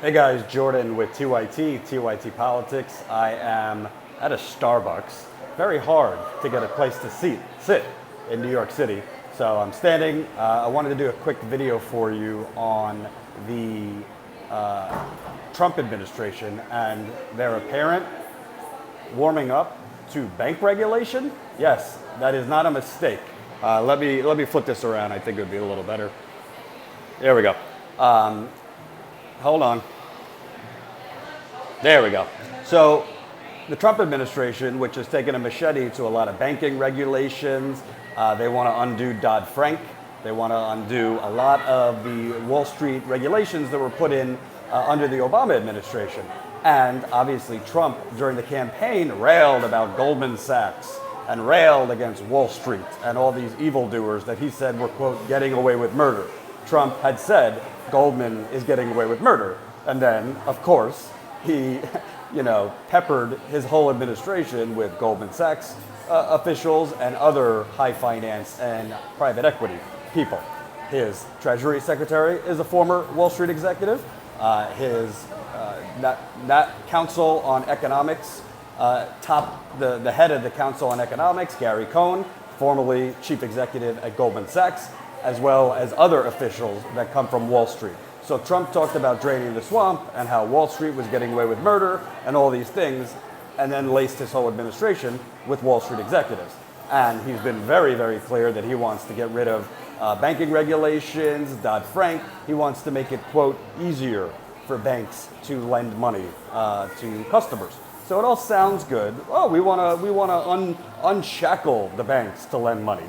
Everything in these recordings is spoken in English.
Hey guys, Jordan with TYT Politics. I am at a Starbucks. Very hard to get a place to sit in New York City. So I'm standing. I wanted to do a quick video for you on the Trump administration and their apparent warming up to bank regulation. Yes, that is not a mistake. Let me flip this around. I think it would be a little better. There we go. Hold on. There we go. So the Trump administration, which has taken a machete to a lot of banking regulations, they want to undo Dodd-Frank. They want to undo a lot of the Wall Street regulations that were put in under the Obama administration. And obviously Trump, during the campaign, railed about Goldman Sachs and railed against Wall Street and all these evildoers that he said were, quote, getting away with murder. Trump had said Goldman is getting away with murder. And then, of course, he, peppered his whole administration with Goldman Sachs officials and other high finance and private equity people. His Treasury Secretary is a former Wall Street executive. His Council on Economics, the head of the Council on Economics, Gary Cohn, formerly chief executive at Goldman Sachs, as well as other officials that come from Wall Street. So Trump talked about draining the swamp and how Wall Street was getting away with murder and all these things, and then laced his whole administration with Wall Street executives. And he's been very, very clear that he wants to get rid of banking regulations, Dodd-Frank. He wants to make it, quote, easier for banks to lend money to customers. So it all sounds good. Oh, we want to unshackle the banks to lend money.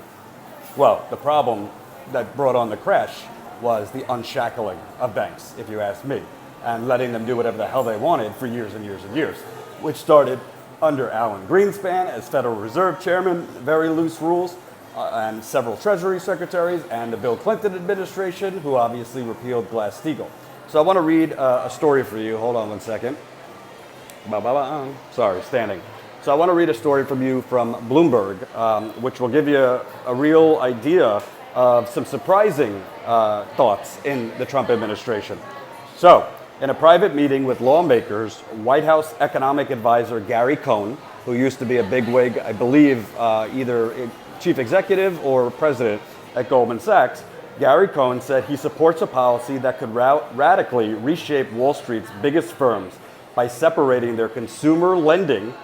Well, the problem that brought on the crash was the unshackling of banks, if you ask me, and letting them do whatever the hell they wanted for years and years and years, which started under Alan Greenspan as Federal Reserve Chairman, very loose rules, and several Treasury Secretaries, and the Bill Clinton administration, who obviously repealed Glass-Steagall. So I want to read a story for you. Hold on one second. Sorry, standing. So I want to read a story from you from Bloomberg, which will give you a real idea of some surprising thoughts in the Trump administration. So, in a private meeting with lawmakers, White House economic advisor Gary Cohn, who used to be a bigwig, I believe either chief executive or president at Goldman Sachs, Gary Cohn said he supports a policy that could radically reshape Wall Street's biggest firms by separating their consumer lending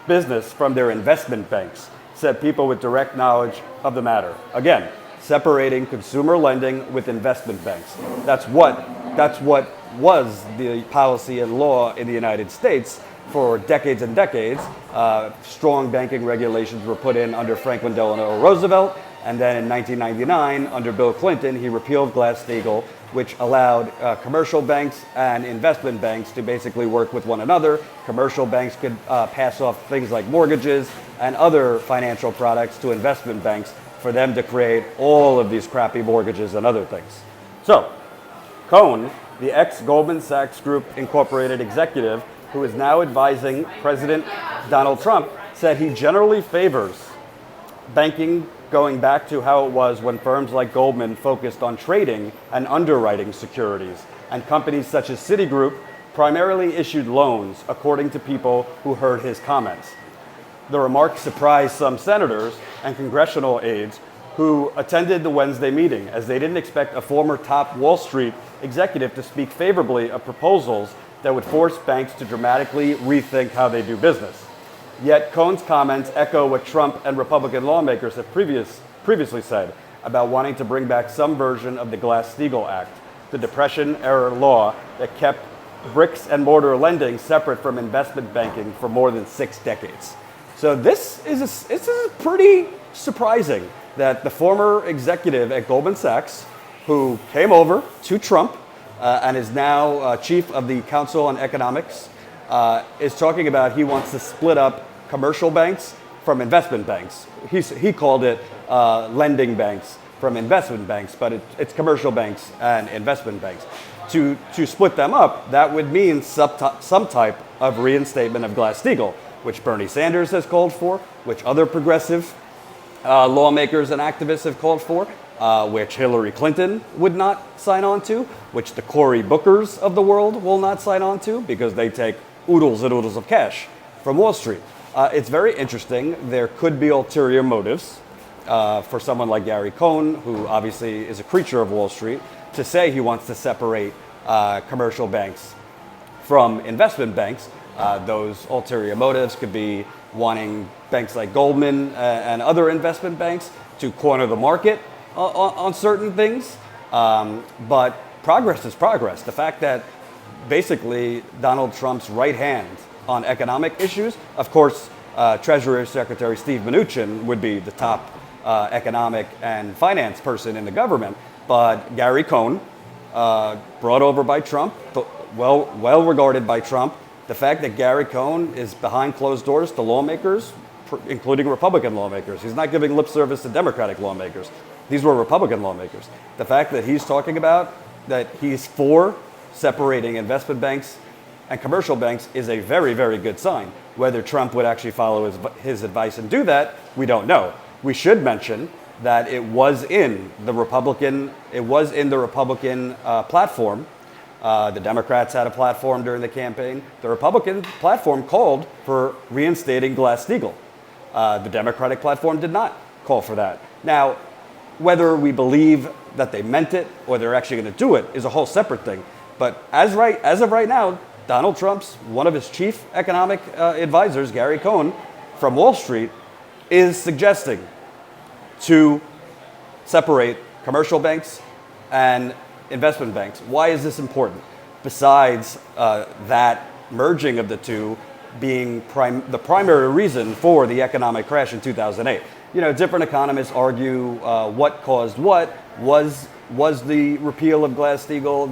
business from their investment banks, said people with direct knowledge of the matter. Again, separating consumer lending with investment banks. That's what was the policy and law in the United States for decades and decades. Strong banking regulations were put in under Franklin Delano Roosevelt, and then in 1999, under Bill Clinton, he repealed Glass-Steagall, which allowed commercial banks and investment banks to basically work with one another. Commercial banks could pass off things like mortgages and other financial products to investment banks for them to create all of these crappy mortgages and other things. So, Cohn, the ex-Goldman Sachs Group Incorporated executive who is now advising President Donald Trump, said he generally favors banking going back to how it was when firms like Goldman focused on trading and underwriting securities, and companies such as Citigroup primarily issued loans, according to people who heard his comments. The remark surprised some senators and congressional aides who attended the Wednesday meeting, as they didn't expect a former top Wall Street executive to speak favorably of proposals that would force banks to dramatically rethink how they do business. Yet Cohn's comments echo what Trump and Republican lawmakers have previously said about wanting to bring back some version of the Glass-Steagall Act, the Depression-era law that kept bricks and mortar lending separate from investment banking for more than 6 decades. So this is pretty surprising that the former executive at Goldman Sachs, who came over to Trump and is now chief of the Council on Economics, is talking about he wants to split up commercial banks from investment banks. He called it lending banks from investment banks, but it's commercial banks and investment banks. To split them up, that would mean some type of reinstatement of Glass-Steagall, which Bernie Sanders has called for, which other progressive lawmakers and activists have called for. which Hillary Clinton would not sign on to, which the Cory Bookers of the world will not sign on to because they take oodles and oodles of cash from Wall Street. It's very interesting. There could be ulterior motives for someone like Gary Cohn, who obviously is a creature of Wall Street, to say he wants to separate commercial banks from investment banks. Those ulterior motives could be wanting banks like Goldman and other investment banks to corner the market on certain things. But progress is progress. The fact that basically Donald Trump's right hand on economic issues, of course, Treasury Secretary Steve Mnuchin would be the top economic and finance person in the government, but Gary Cohn, brought over by Trump, well regarded by Trump, the fact that Gary Cohn is behind closed doors to lawmakers, including Republican lawmakers. He's not giving lip service to Democratic lawmakers. These were Republican lawmakers. The fact that he's talking about that he's for separating investment banks and commercial banks is a very, very good sign. Whether Trump would actually follow his advice and do that, we don't know. We should mention that it was in the Republican platform. The Democrats had a platform during the campaign. The Republican platform called for reinstating Glass-Steagall. The Democratic platform did not call for that. Now, whether we believe that they meant it or they're actually going to do it is a whole separate thing. But as of right now, Donald Trump's, one of his chief economic advisors, Gary Cohn, from Wall Street, is suggesting to separate commercial banks and investment banks. Why is this important? Besides that merging of the two being the primary reason for the economic crash in 2008. You know, different economists argue what caused what. Was the repeal of Glass-Steagall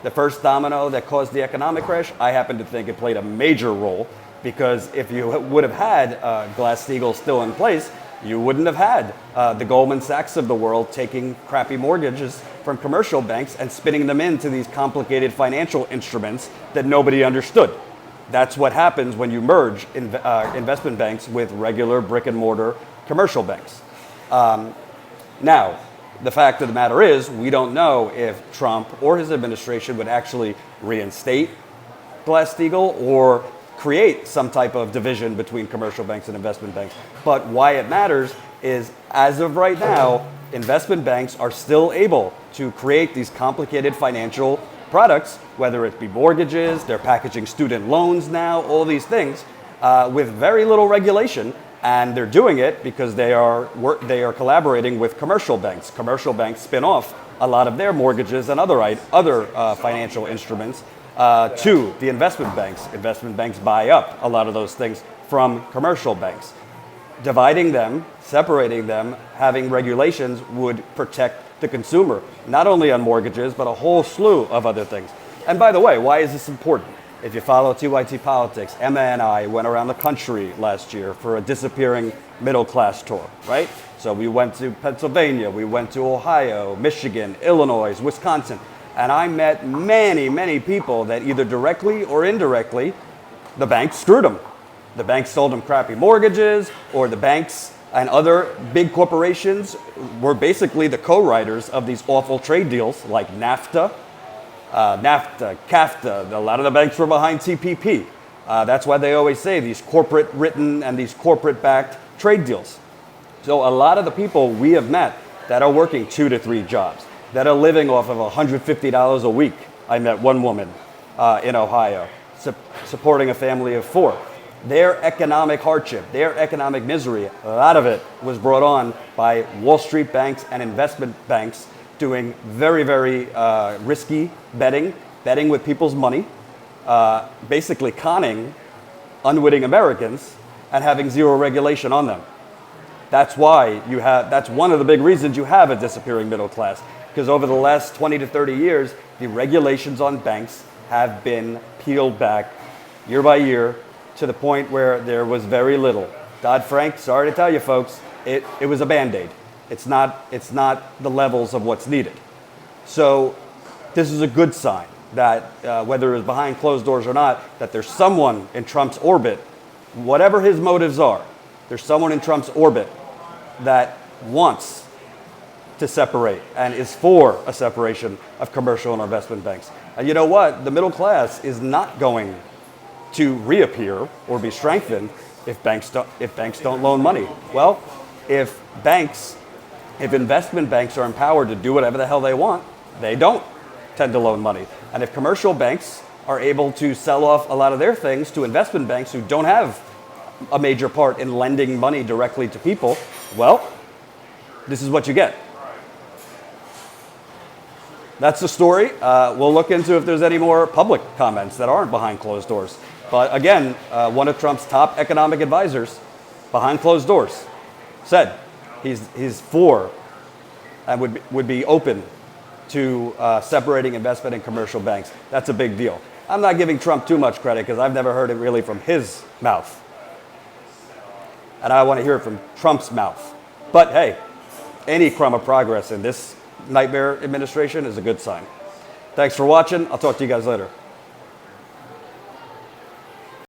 the first domino that caused the economic crash? I happen to think it played a major role, because if you would have had Glass-Steagall still in place, you wouldn't have had the Goldman Sachs of the world taking crappy mortgages from commercial banks and spinning them into these complicated financial instruments that nobody understood. That's what happens when you merge investment banks with regular brick and mortar commercial banks. Now, the fact of the matter is, we don't know if Trump or his administration would actually reinstate Glass-Steagall or create some type of division between commercial banks and investment banks. But why it matters is, as of right now, investment banks are still able to create these complicated financial products, whether it be mortgages, they're packaging student loans now, all these things, with very little regulation. And they're doing it because they are collaborating with commercial banks. Commercial banks spin off a lot of their mortgages and other financial instruments to the investment banks. Investment banks buy up a lot of those things from commercial banks. Dividing them, separating them, having regulations would protect the consumer, not only on mortgages, but a whole slew of other things. And by the way, why is this important? If you follow TYT politics, Emma and I went around the country last year for a disappearing middle class tour, right? So we went to Pennsylvania, we went to Ohio, Michigan, Illinois, Wisconsin, and I met many, many people that either directly or indirectly, the banks screwed them. The banks sold them crappy mortgages, or the banks and other big corporations were basically the co-writers of these awful trade deals like NAFTA, CAFTA. A lot of the banks were behind TPP. That's why they always say these corporate written and these corporate backed trade deals. So a lot of the people we have met that are working 2 to 3 jobs, that are living off of $150 a week. I met one woman in Ohio supporting a family of 4. Their economic hardship, their economic misery, a lot of it was brought on by Wall Street banks and investment banks doing very, very risky betting with people's money, basically conning unwitting Americans and having zero regulation on them. That's one of the big reasons you have a disappearing middle class, because over the last 20 to 30 years, the regulations on banks have been peeled back year by year to the point where there was very little. Dodd-Frank, sorry to tell you folks, it was a Band-Aid. It's not the levels of what's needed. So this is a good sign that whether it's behind closed doors or not, that there's someone in Trump's orbit, whatever his motives are, there's someone in Trump's orbit that wants to separate and is for a separation of commercial and investment banks. And you know what? The middle class is not going to reappear or be strengthened if banks don't loan money. Well, if investment banks are empowered to do whatever the hell they want, they don't tend to loan money. And if commercial banks are able to sell off a lot of their things to investment banks who don't have a major part in lending money directly to people, well, this is what you get. That's the story. We'll look into if there's any more public comments that aren't behind closed doors. But again, one of Trump's top economic advisors, behind closed doors, said he's for and would be open to separating investment and commercial banks. That's a big deal. I'm not giving Trump too much credit because I've never heard it really from his mouth. And I want to hear it from Trump's mouth. But hey, any crumb of progress in this nightmare administration is a good sign. Thanks for watching. I'll talk to you guys later.